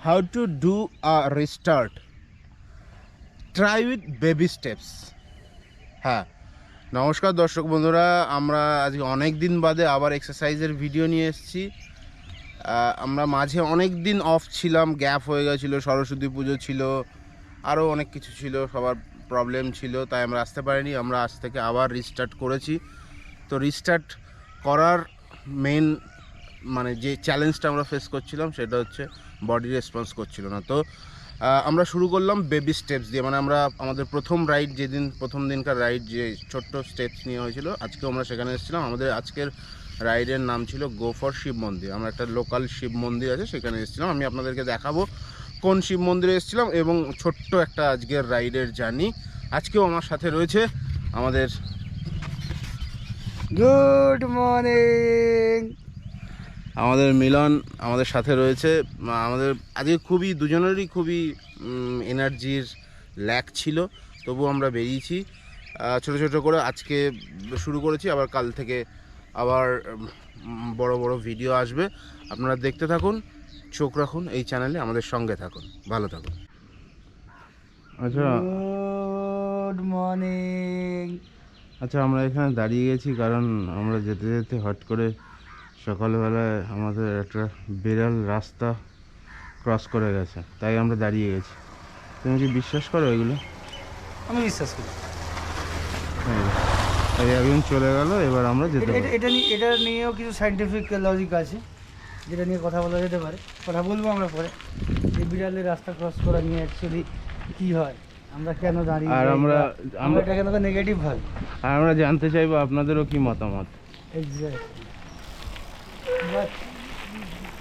how to do a restart. Try with baby steps. হ্যাঁ, নমস্কার দর্শক বন্ধুরা, আমরা আজকে অনেক দিন বাদে আবার এক্সারসাইজের ভিডিও নিয়ে এসেছি। আমরা মাঝে অনেক দিন অফ ছিলাম, গ্যাপ হয়ে গেছিলো, সরস্বতী পুজো ছিল, আরও অনেক কিছু ছিল, সবার প্রবলেম ছিল, তাই আমরা আসতে পারিনি। আমরা আজ থেকে আবার রিস্টার্ট করেছি। তো রিস্টার্ট করার মেন মানে যে চ্যালেঞ্জটা আমরা ফেস করছিলাম সেটা হচ্ছে বডি রেসপন্স করছিল না। তো আমরা শুরু করলাম বেবি স্টেপস দিয়ে, মানে আমরা আমাদের প্রথম রাইড, যেদিন প্রথম দিনকার রাইড যে ছোট্ট স্টেপস নিয়ে হয়েছিল, আজকেও আমরা সেখানে এসেছিলাম। আমাদের আজকের রাইডের নাম ছিল গো ফর শিব মন্দির। আমরা একটা লোকাল শিব মন্দির আছে সেখানে এসেছিলাম। আমি আপনাদেরকে দেখাবো কোন শিব মন্দিরে এসেছিলাম এবং ছোট্ট একটা আজকের রাইডের জার্নি। আজকেও আমার সাথে রয়েছে আমাদের গুড মর্নিং আমাদের মিলন, আমাদের সাথে রয়েছে। আমাদের আজকে দুজনেরই খুবই এনার্জির ল্যাক ছিল, তবু আমরা বেরিয়েছি ছোটো ছোটো করে। আজকে শুরু করেছি, আবার কাল থেকে আবার বড় বড় ভিডিও আসবে। আপনারা দেখতে থাকুন, চোখ রাখুন এই চ্যানেলে, আমাদের সঙ্গে থাকুন, ভালো থাকুন। আচ্ছা গুড মর্নিং। আচ্ছা, আমরা এখানে দাঁড়িয়ে গেছি কারণ আমরা যেতে যেতে হট করে সকালবেলায় আমাদের একটা বিড়াল রাস্তা ক্রস করে গেছে, তাই আমরা দাঁড়িয়ে গেছি। তুমি কি বিশ্বাস করো এগুলো? আমি বিশ্বাস করি। এই একজন চলে গেল, এবার আমরা যেতে পারি। এটা নিয়েও কিছু সাইন্টিফিক লজিক আছে, যেটা নিয়ে কথা বলা যেতে পারে। কথা বলবো আমরা পরে। এই বিড়ালের রাস্তা ক্রস করা নিয়ে অ্যাকচুয়ালি কী হয়, আমরা কেন দাঁড়িয়ে, আর আমরা এটা কেন নেগেটিভ হয়, আর আমরা জানতে চাইবো আপনাদেরও কি মতামত। এক্স্যাক্টলি। বাট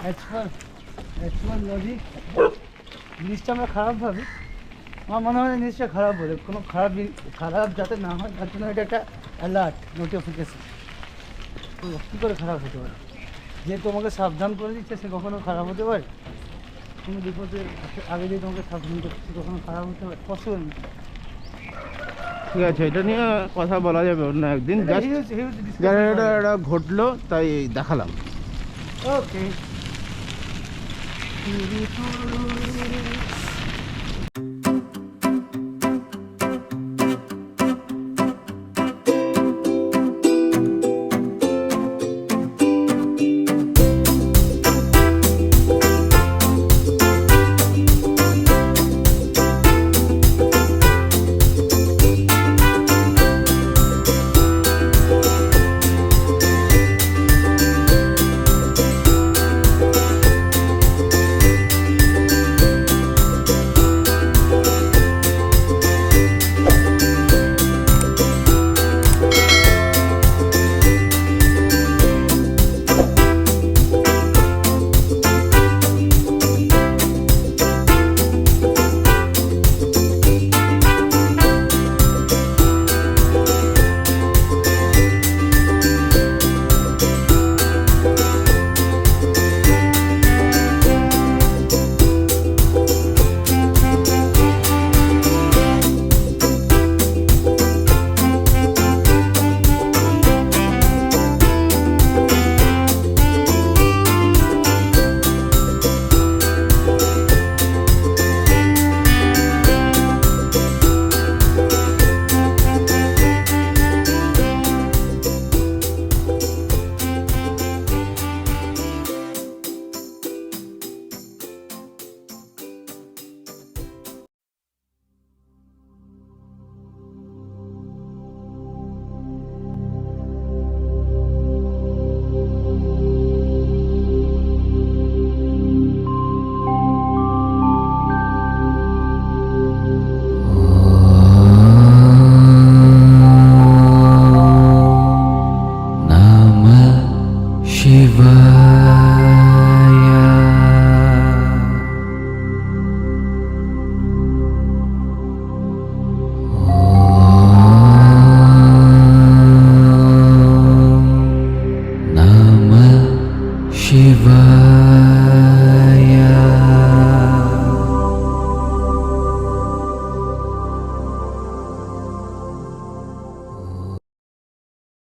অ্যাকচুয়াল লজিক জিনিসটা আমরা খারাপ ভাবি। আমার মনে হয় জিনিসটা খারাপ বলে, কোনো খারাপ যাতে না হয় তার জন্য এটা একটা অ্যালার্ট নোটিফিকেশান। তো কী করে খারাপ হতে পারে? যে তোমাকে সাবধান করে দিচ্ছে সে কখনো খারাপ হতে পারে? কোনো বিপদের আগে যে তোমাকে সাবধান করছে সে কখনো খারাপ হতে পারে? পসিবল না। ঠিক আছে, এটা নিয়ে কথা বলা যাবে অন্য একদিন। এটা ঘটলো তাই দেখালাম। ওকে। Shiva